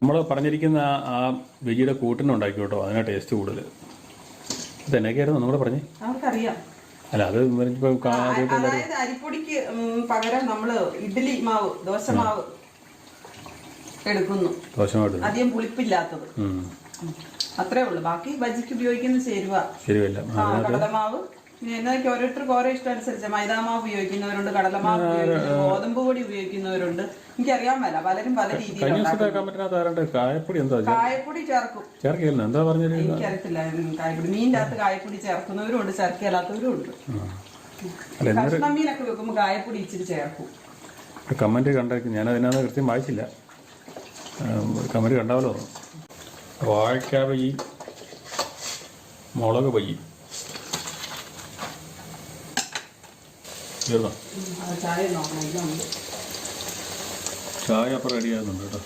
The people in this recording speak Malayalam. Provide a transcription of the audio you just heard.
നമ്മൾ പറഞ്ഞിരിക്കുന്ന ആ വെജിയുടെ കൂട്ടിനുണ്ടാക്കി കേട്ടോ, അതിനാ ടേസ്റ്റ് കൂടുതൽ. ഇതെന്നൊക്കെയായിരുന്നു നമ്മൾ പറഞ്ഞേ? അവർക്കറിയാം. അല്ല അത് അതായത് അരിപ്പൊടിക്ക് പകരം നമ്മള് ഇഡ്ഡലി മാവ്, ദോശമാവ് എടുക്കുന്നു. അധികം പുളിപ്പില്ലാത്തത് അത്രേ ഉള്ളു. ബാക്കി ബജിക്ക് ഉപയോഗിക്കുന്ന ചേരുവല്ല. കടലമാവ് എന്നൊക്കെ ഓരോരുത്തർക്ക് ഓരോ ഇഷ്ടം അനുസരിച്ച് മൈദാമാവ് ഉപയോഗിക്കുന്നവരുണ്ട്, കടലമാവ് ഉപയോഗിക്കുന്നവരുണ്ട്, ഗോതമ്പ് പൊടി ഉപയോഗിക്കുന്നവരുണ്ട്. എനിക്കറിയാൻ മേല, പലരും പല രീതിയിലും. കായപ്പൊടി ചേർക്കും. എനിക്കറിയത്തില്ല കായപ്പൊടി. മീനിന്റെ അകത്ത് കായപ്പൊടി ചേർക്കുന്നവരും ഉണ്ട്, ചേർക്കലാത്തവരും ഉണ്ട്. കഷ്ണം മീനൊക്കെ വെക്കുമ്പോൾ കായപ്പൊടി ഇച്ചിരി ചേർക്കും. കമന്റ് കണ്ട ഞാൻ അതിനകത്ത് കൃത്യം വായിച്ചില്ല. കമന്റ് കണ്ടാവല്ലോ. വാഴക്കാ ബജി, മുളക് ബജി ചായ അപ്പം റെഡിയാകുന്നുണ്ട് കേട്ടോ.